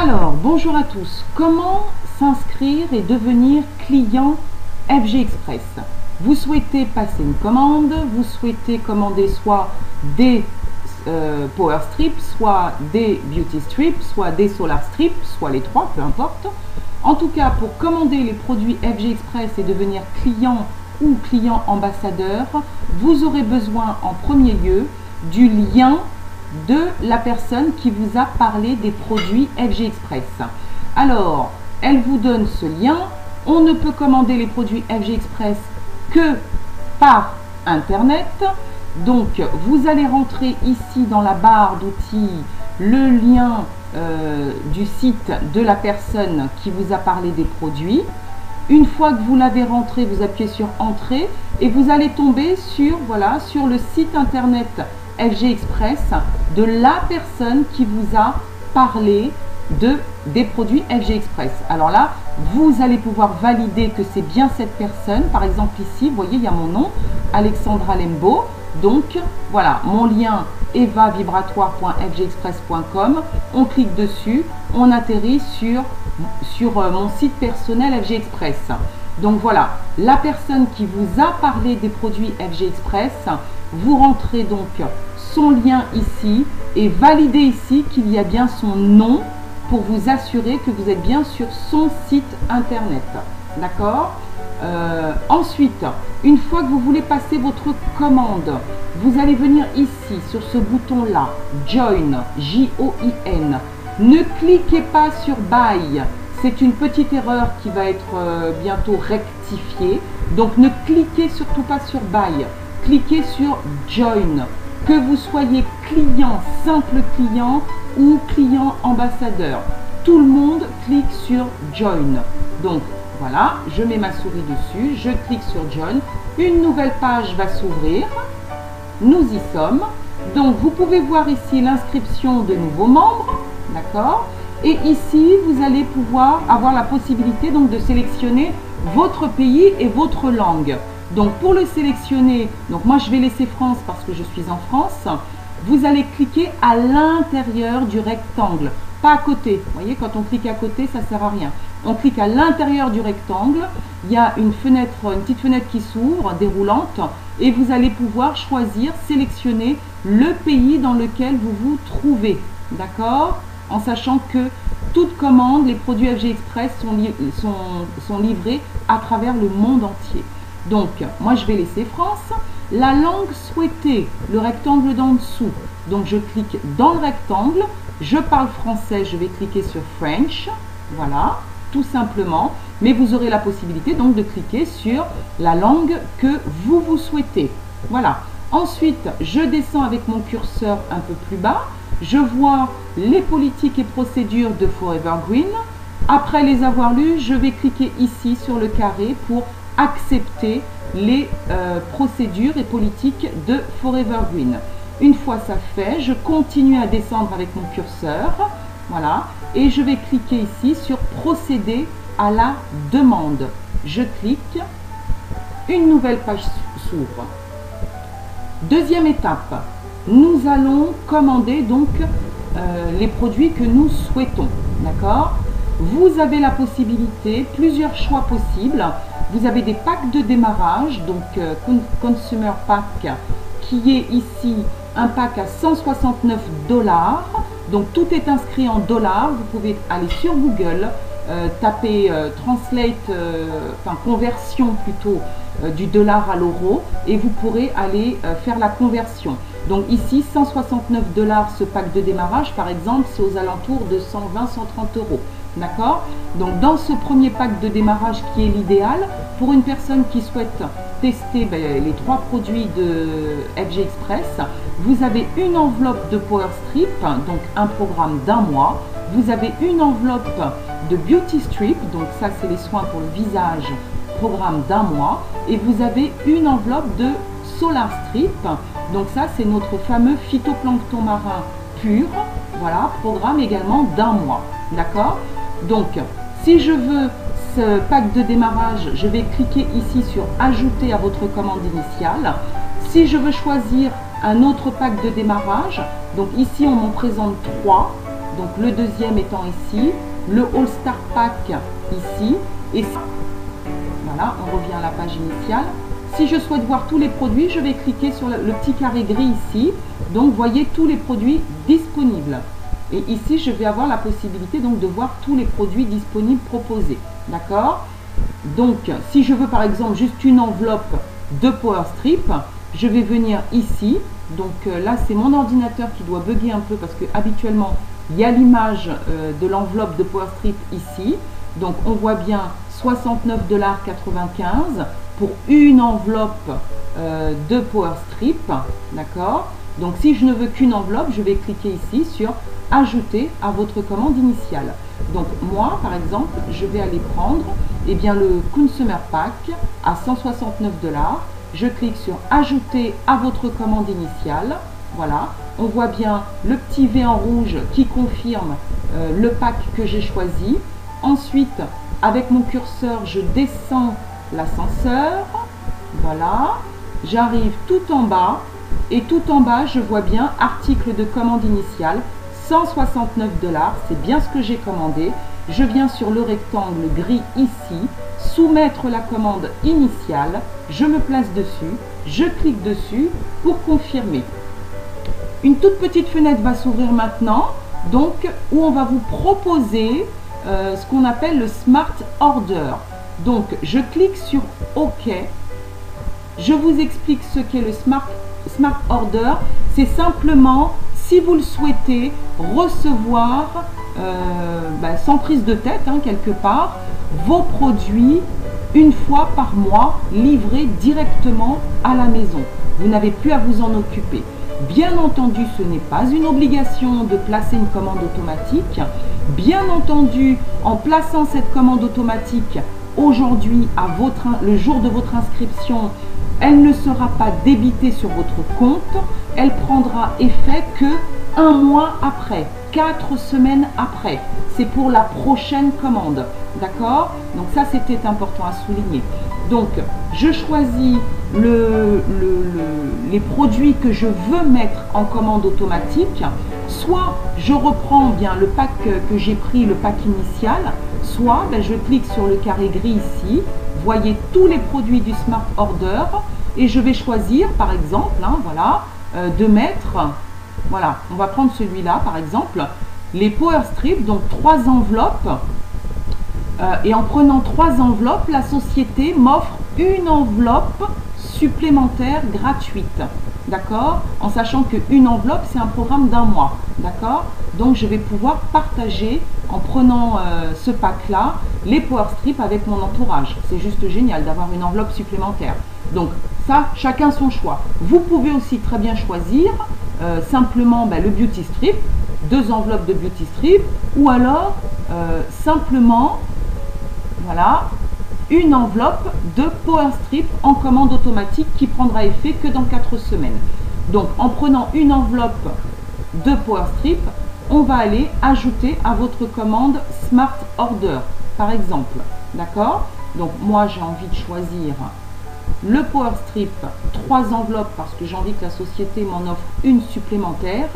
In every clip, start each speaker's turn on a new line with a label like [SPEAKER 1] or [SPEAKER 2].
[SPEAKER 1] Alors, bonjour à tous. Comment s'inscrire et devenir client FG Express? Vous souhaitez passer une commande, vous souhaitez commander soit des Power Strips, soit des Beauty Strips, soit des Solar Strips, soit les trois, peu importe. En tout cas, pour commander les produits FG Express et devenir client ou client ambassadeur, vous aurez besoin en premier lieu du lien de la personne qui vous a parlé des produits FG Express. Alors, elle vous donne ce lien. On ne peut commander les produits FG Express que par Internet. Donc, vous allez rentrer ici dans la barre d'outils le lien du site de la personne qui vous a parlé des produits. Une fois que vous l'avez rentré, vous appuyez sur Entrée et vous allez tomber sur, voilà, sur le site internet FG Express de la personne qui vous a parlé des produits FG Express. Alors là, vous allez pouvoir valider que c'est bien cette personne. Par exemple ici, vous voyez, il y a mon nom, Alexandra Lembo. Donc voilà, mon lien evavibratoire.fgexpress.com. On clique dessus, on atterrit sur mon site personnel FG Express. Donc voilà, la personne qui vous a parlé des produits FG Express, vous rentrez donc son lien ici et validez ici qu'il y a bien son nom pour vous assurer que vous êtes bien sur son site internet. D'accord ? Ensuite, une fois que vous voulez passer votre commande, vous allez venir ici sur ce bouton là, Join, J-O-I-N. Ne cliquez pas sur Buy, c'est une petite erreur qui va être bientôt rectifiée. Donc ne cliquez surtout pas sur Buy, cliquez sur Join. Que vous soyez client, simple client ou client ambassadeur, tout le monde clique sur Join. Donc voilà, je mets ma souris dessus, je clique sur Join, une nouvelle page va s'ouvrir, nous y sommes. Donc vous pouvez voir ici l'inscription de nouveaux membres, d'accord? Et ici, vous allez pouvoir avoir la possibilité donc de sélectionner votre pays et votre langue. Donc pour le sélectionner, donc moi je vais laisser France parce que je suis en France, vous allez cliquer à l'intérieur du rectangle, pas à côté. Vous voyez, quand on clique à côté, ça ne sert à rien. On clique à l'intérieur du rectangle, il y a une petite fenêtre qui s'ouvre, déroulante, et vous allez pouvoir choisir, sélectionner le pays dans lequel vous vous trouvez. D'accord? En sachant que toute commande, les produits FG Express sont livrés à travers le monde entier. Donc, moi je vais laisser France. La langue souhaitée, le rectangle d'en dessous. Donc, je clique dans le rectangle. Je parle français, je vais cliquer sur French. Voilà, tout simplement. Mais vous aurez la possibilité donc de cliquer sur la langue que vous souhaitez. Voilà. Ensuite, je descends avec mon curseur un peu plus bas. Je vois les politiques et procédures de Forever Green. Après les avoir lues, je vais cliquer ici sur le carré pour accepter les procédures et politiques de Forever Green. Une fois ça fait, je continue à descendre avec mon curseur, voilà, et je vais cliquer ici sur procéder à la demande. Je clique, une nouvelle page s'ouvre. Deuxième étape, nous allons commander donc les produits que nous souhaitons, d'accord? Vous avez la possibilité, plusieurs choix possibles. Vous avez des packs de démarrage, donc Consumer Pack, qui est ici un pack à 169 $. Donc tout est inscrit en dollars. Vous pouvez aller sur Google, taper Translate, conversion plutôt du dollar à l'euro, et vous pourrez aller faire la conversion. Donc ici, 169 $ ce pack de démarrage, par exemple, c'est aux alentours de 120-130 €. D'accord? Donc dans ce premier pack de démarrage qui est l'idéal, pour une personne qui souhaite tester les trois produits de FG Express, vous avez une enveloppe de Power Strip, donc un programme d'1 mois. Vous avez une enveloppe de Beauty Strip, donc ça c'est les soins pour le visage, programme d'1 mois. Et vous avez une enveloppe de Solar Strip, donc ça c'est notre fameux phytoplancton marin pur, voilà, programme également d'1 mois. D'accord? Donc, si je veux ce pack de démarrage, je vais cliquer ici sur ajouter à votre commande initiale. Si je veux choisir un autre pack de démarrage, donc ici on m'en présente 3. donc le deuxième étant ici, le All Star Pack ici, et voilà, on revient à la page initiale. Si je souhaite voir tous les produits, je vais cliquer sur le petit carré gris ici, donc voyez tous les produits disponibles. Et ici, je vais avoir la possibilité donc de voir tous les produits disponibles proposés, d'accord? Donc, si je veux par exemple juste une enveloppe de Power Strip, je vais venir ici. Donc là, c'est mon ordinateur qui doit bugger un peu parce que habituellement, il y a l'image de l'enveloppe de Power Strip ici. Donc, on voit bien 69,95 $ pour une enveloppe de Power Strip, d'accord? Donc, si je ne veux qu'une enveloppe, je vais cliquer ici sur « Ajouter à votre commande initiale ». Donc, moi, par exemple, je vais aller prendre le Consumer Pack à 169 $. Je clique sur « Ajouter à votre commande initiale ». Voilà, on voit bien le petit V en rouge qui confirme le pack que j'ai choisi. Ensuite, avec mon curseur, je descends l'ascenseur. Voilà, j'arrive tout en bas. Et tout en bas, je vois bien article de commande initiale, 169 $, c'est bien ce que j'ai commandé. Je viens sur le rectangle gris ici, soumettre la commande initiale, je me place dessus, je clique dessus pour confirmer. Une toute petite fenêtre va s'ouvrir maintenant, donc où on va vous proposer ce qu'on appelle le Smart Order. Donc je clique sur OK. Je vous explique ce qu'est le Smart Order. C'est simplement, si vous le souhaitez, recevoir sans prise de tête, quelque part, vos produits une fois par mois livrés directement à la maison. Vous n'avez plus à vous en occuper. Bien entendu, ce n'est pas une obligation de placer une commande automatique. Bien entendu, en plaçant cette commande automatique aujourd'hui, le jour de votre inscription, elle ne sera pas débitée sur votre compte. Elle prendra effet que un mois après, 4 semaines après. C'est pour la prochaine commande. D'accord? Donc ça, c'était important à souligner. Donc, je choisis les produits que je veux mettre en commande automatique. Soit je reprends bien le pack que j'ai pris, le pack initial, soit je clique sur le carré gris ici. Voyez tous les produits du Smart Order et je vais choisir, par exemple, voilà, de mettre, voilà, on va prendre celui-là, par exemple, les Power Strip, donc 3 enveloppes. Et en prenant 3 enveloppes, la société m'offre une enveloppe supplémentaire gratuite. D'accord? En sachant qu'une enveloppe, c'est un programme d'un mois. D'accord? Donc, je vais pouvoir partager, en prenant ce pack-là, les Power Strip avec mon entourage. C'est juste génial d'avoir une enveloppe supplémentaire. Donc, ça, chacun son choix. Vous pouvez aussi très bien choisir simplement le Beauty Strip, 2 enveloppes de Beauty Strip, ou alors simplement, voilà, une enveloppe de Power Strip en commande automatique qui prendra effet que dans 4 semaines. Donc, en prenant une enveloppe de Power Strip, on va aller ajouter à votre commande Smart Order, par exemple. D'accord? Donc, moi, j'ai envie de choisir le Power Strip, 3 enveloppes parce que j'ai envie que la société m'en offre une supplémentaire.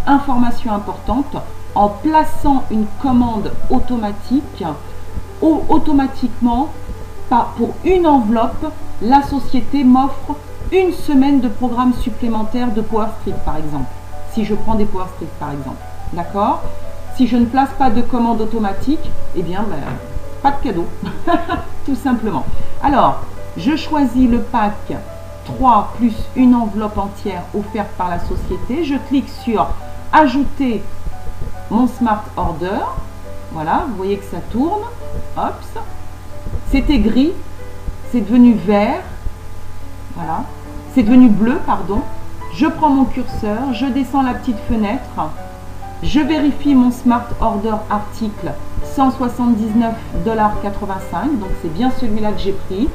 [SPEAKER 1] Information importante, en plaçant une commande automatique, automatiquement, pour une enveloppe, la société m'offre une semaine de programme supplémentaire de Power Strip, par exemple. Si je prends des Power Strip, par exemple. D'accord? Si je ne place pas de commande automatique, eh bien, pas de cadeau. Tout simplement. Alors, je choisis le pack 3 plus une enveloppe entière offerte par la société. Je clique sur ajouter mon Smart Order. Voilà, vous voyez que ça tourne. Hop. C'était gris, c'est devenu vert. Voilà. C'est devenu bleu, pardon. Je prends mon curseur, je descends la petite fenêtre. Je vérifie mon Smart Order article 179,85 $. Donc, c'est bien celui-là que j'ai pris.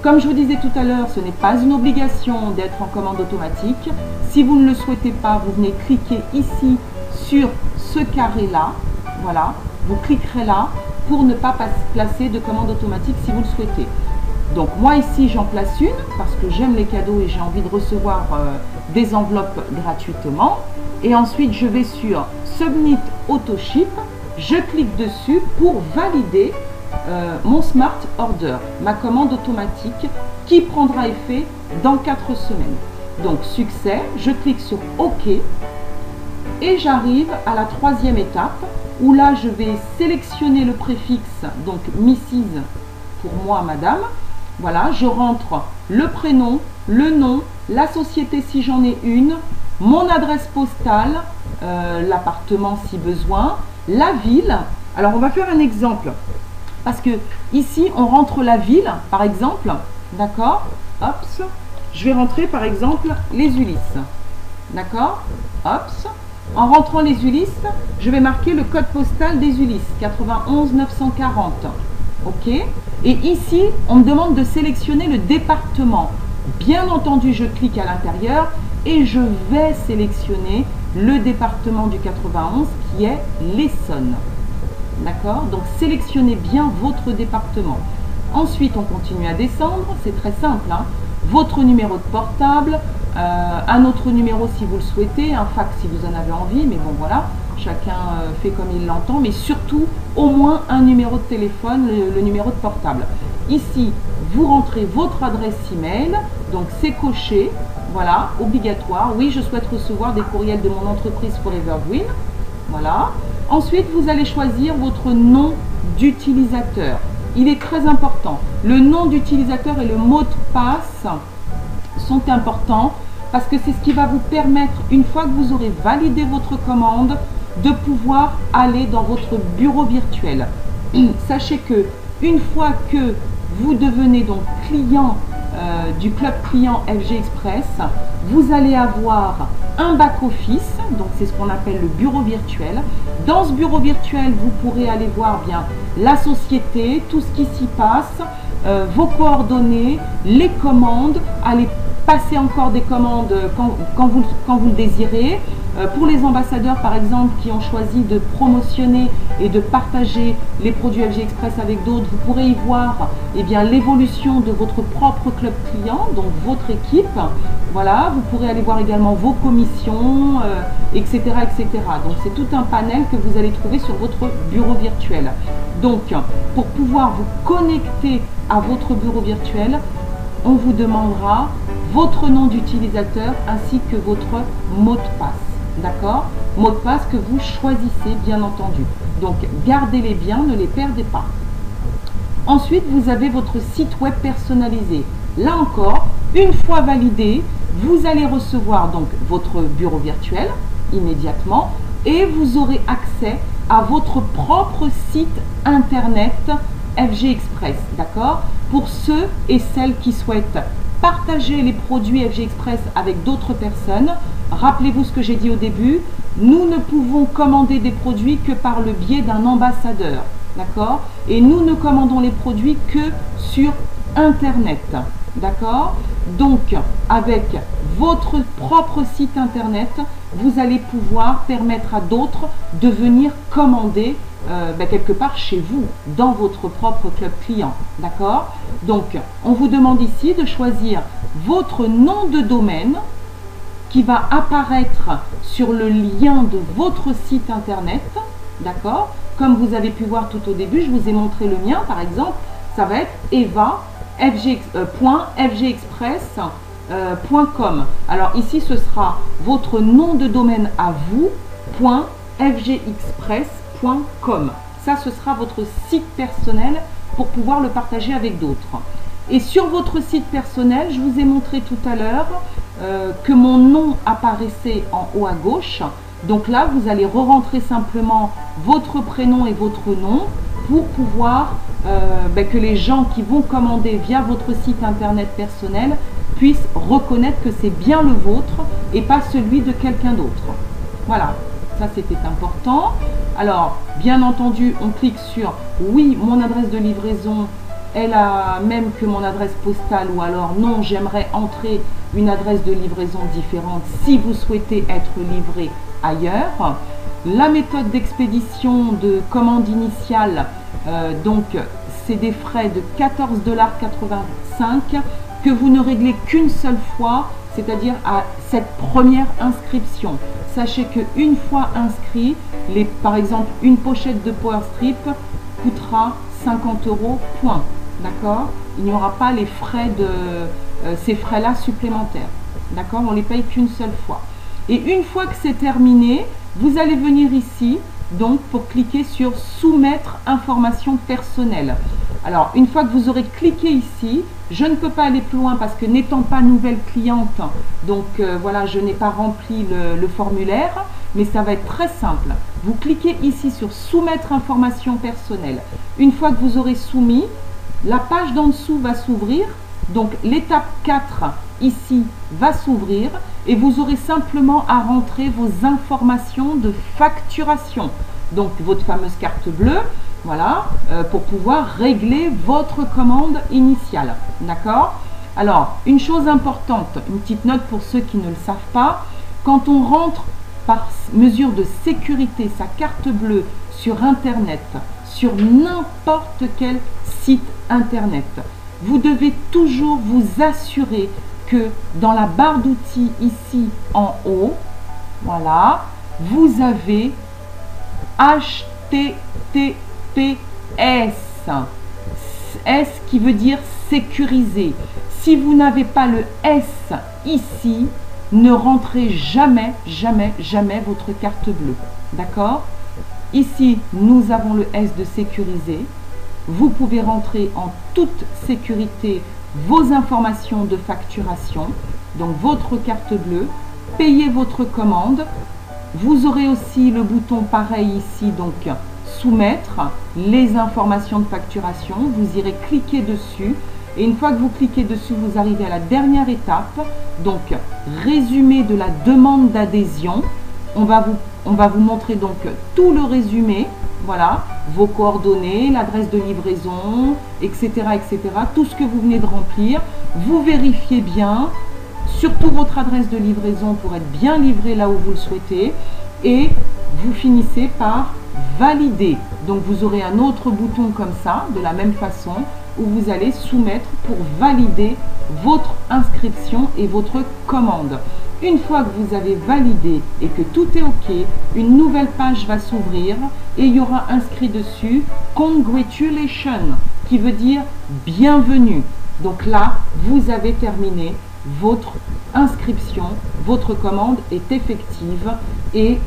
[SPEAKER 1] Comme je vous disais tout à l'heure, ce n'est pas une obligation d'être en commande automatique. Si vous ne le souhaitez pas, vous venez cliquer ici sur ce carré-là. Voilà, vous cliquerez là pour ne pas placer de commande automatique si vous le souhaitez. Donc moi ici, j'en place une parce que j'aime les cadeaux et j'ai envie de recevoir des enveloppes gratuitement. et ensuite je vais sur Submit Auto-Ship. Je clique dessus pour valider mon Smart Order, ma commande automatique qui prendra effet dans 4 semaines. Donc succès, je clique sur OK et j'arrive à la 3e étape où là je vais sélectionner le préfixe, donc Mrs pour moi madame. Voilà, je rentre le prénom, le nom, la société si j'en ai une, mon adresse postale, l'appartement si besoin, la ville. Alors on va faire un exemple parce que ici on rentre la ville par exemple, d'accord. Hop, je vais rentrer par exemple les Ulysses, d'accord. Hop, en rentrant les Ulysses, je vais marquer le code postal des Ulysses 91 940. Ok, et ici on me demande de sélectionner le département. Bien entendu, je clique à l'intérieur et je vais sélectionner le département du 91 qui est l'Essonne. D'accord, donc sélectionnez bien votre département. Ensuite on continue à descendre, c'est très simple, hein. Votre numéro de portable, un autre numéro si vous le souhaitez, un fax si vous en avez envie, mais bon voilà, chacun fait comme il l'entend, mais surtout au moins un numéro de téléphone, le numéro de portable. Ici, vous rentrez votre adresse email, donc c'est coché, voilà, obligatoire. Oui, je souhaite recevoir des courriels de mon entreprise Forever Green, voilà. Ensuite, vous allez choisir votre nom d'utilisateur. Il est très important. Le nom d'utilisateur et le mot de passe sont importants parce que c'est ce qui va vous permettre, une fois que vous aurez validé votre commande, de pouvoir aller dans votre bureau virtuel. Sachez que une fois que vous devenez donc client du club client FG Express, vous allez avoir un back-office, donc c'est ce qu'on appelle le bureau virtuel. Dans ce bureau virtuel, vous pourrez aller voir bien la société, tout ce qui s'y passe, vos coordonnées, les commandes, aller passer encore des commandes quand vous le désirez. Pour les ambassadeurs par exemple qui ont choisi de promotionner et de partager les produits FG Express avec d'autres, vous pourrez y voir l'évolution de votre propre club client, donc votre équipe. Voilà, vous pourrez aller voir également vos commissions, etc., etc. Donc c'est tout un panel que vous allez trouver sur votre bureau virtuel. Donc pour pouvoir vous connecter à votre bureau virtuel, on vous demandera votre nom d'utilisateur ainsi que votre mot de passe. D'accord? Mot de passe que vous choisissez bien entendu. Donc gardez-les bien, ne les perdez pas. Ensuite, vous avez votre site web personnalisé. Là encore, une fois validé, vous allez recevoir donc votre bureau virtuel immédiatement et vous aurez accès à votre propre site internet FG Express. D'accord? Pour ceux et celles qui souhaitent partager les produits FG Express avec d'autres personnes, rappelez-vous ce que j'ai dit au début, nous ne pouvons commander des produits que par le biais d'un ambassadeur, d'accord? Et nous ne commandons les produits que sur Internet, d'accord? Donc, avec votre propre site Internet, vous allez pouvoir permettre à d'autres de venir commander quelque part chez vous, dans votre propre club client, d'accord? Donc, on vous demande ici de choisir votre nom de domaine qui va apparaître sur le lien de votre site internet, d'accord? Comme vous avez pu voir tout au début, je vous ai montré le mien, par exemple, ça va être eva.fgexpress.com. Alors ici, ce sera votre nom de domaine à vous, .fgexpress.com. Ça, ce sera votre site personnel pour pouvoir le partager avec d'autres. Et sur votre site personnel, je vous ai montré tout à l'heure que mon nom apparaissait en haut à gauche. Donc là, vous allez re-rentrer simplement votre prénom et votre nom pour pouvoir que les gens qui vont commander via votre site internet personnel puissent reconnaître que c'est bien le vôtre et pas celui de quelqu'un d'autre. Voilà, ça c'était important. Alors, bien entendu, on clique sur « Oui, mon adresse de livraison est la même que mon adresse postale » ou alors « Non, j'aimerais entrer une adresse de livraison différente si vous souhaitez être livré ailleurs ». La méthode d'expédition de commande initiale, donc c'est des frais de 14,85 $ que vous ne réglez qu'une seule fois, c'est-à-dire à cette première inscription. sachez qu'une fois inscrit, par exemple, une pochette de Power Strip coûtera 50 €, point. D'accord? Il n'y aura pas les frais ces frais-là supplémentaires. D'accord? On ne les paye qu'une seule fois. Et une fois que c'est terminé, vous allez venir ici, donc pour cliquer sur soumettre informations personnelles. Alors, une fois que vous aurez cliqué ici, je ne peux pas aller plus loin parce que n'étant pas nouvelle cliente, donc voilà, je n'ai pas rempli le formulaire, mais ça va être très simple. Vous cliquez ici sur soumettre informations personnelles. Une fois que vous aurez soumis, la page d'en dessous va s'ouvrir. Donc, l'étape 4 ici va s'ouvrir et vous aurez simplement à rentrer vos informations de facturation. Donc, votre fameuse carte bleue, voilà, pour pouvoir régler votre commande initiale. D'accord? Alors, une chose importante, une petite note pour ceux qui ne le savent pas, quand on rentre par mesure de sécurité sa carte bleue sur Internet, sur n'importe quel site Internet, vous devez toujours vous assurer que dans la barre d'outils ici en haut, voilà, vous avez HTTPS. S qui veut dire sécurisé. Si vous n'avez pas le S ici, ne rentrez jamais, jamais, jamais votre carte bleue. D'accord? Ici, nous avons le S de sécurisé. Vous pouvez rentrer en toute sécurité vos informations de facturation, donc votre carte bleue, payer votre commande. Vous aurez aussi le bouton pareil ici, donc soumettre les informations de facturation. Vous irez cliquer dessus et une fois que vous cliquez dessus, vous arrivez à la dernière étape, donc résumé de la demande d'adhésion. On va vous montrer donc tout le résumé, voilà, vos coordonnées, l'adresse de livraison, etc., etc. Tout ce que vous venez de remplir, vous vérifiez bien, surtout votre adresse de livraison pour être bien livré là où vous le souhaitez, et vous finissez par valider. Donc vous aurez un autre bouton comme ça, de la même façon, où vous allez soumettre pour valider votre inscription et votre commande. Une fois que vous avez validé et que tout est OK, une nouvelle page va s'ouvrir et il y aura inscrit dessus « Congratulations » qui veut dire « bienvenue ». Donc là, vous avez terminé votre inscription, votre commande est effective et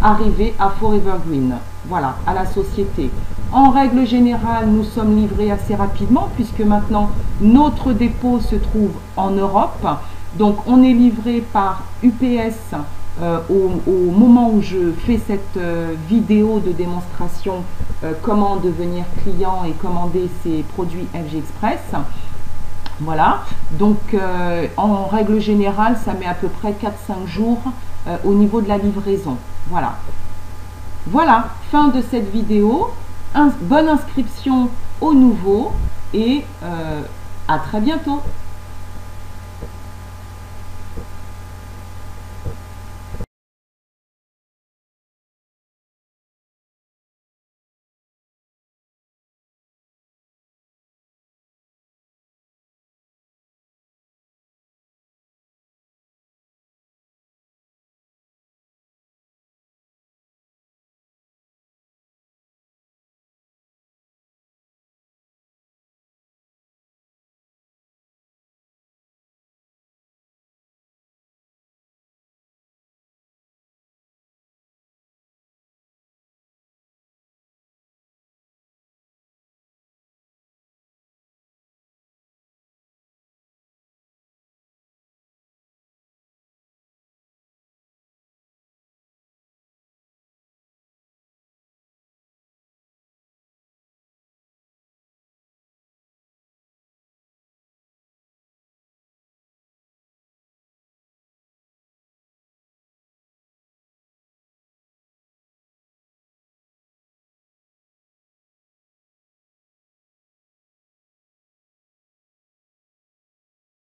[SPEAKER 1] arrivée à Forever Green, voilà, à la société. En règle générale, nous sommes livrés assez rapidement puisque maintenant notre dépôt se trouve en Europe. Donc on est livré par UPS au moment où je fais cette vidéo de démonstration comment devenir client et commander ces produits FG Express. Voilà, donc en règle générale, ça met à peu près 4-5 jours au niveau de la livraison. Voilà. Voilà, fin de cette vidéo. Bonne inscription au nouveau et à très bientôt.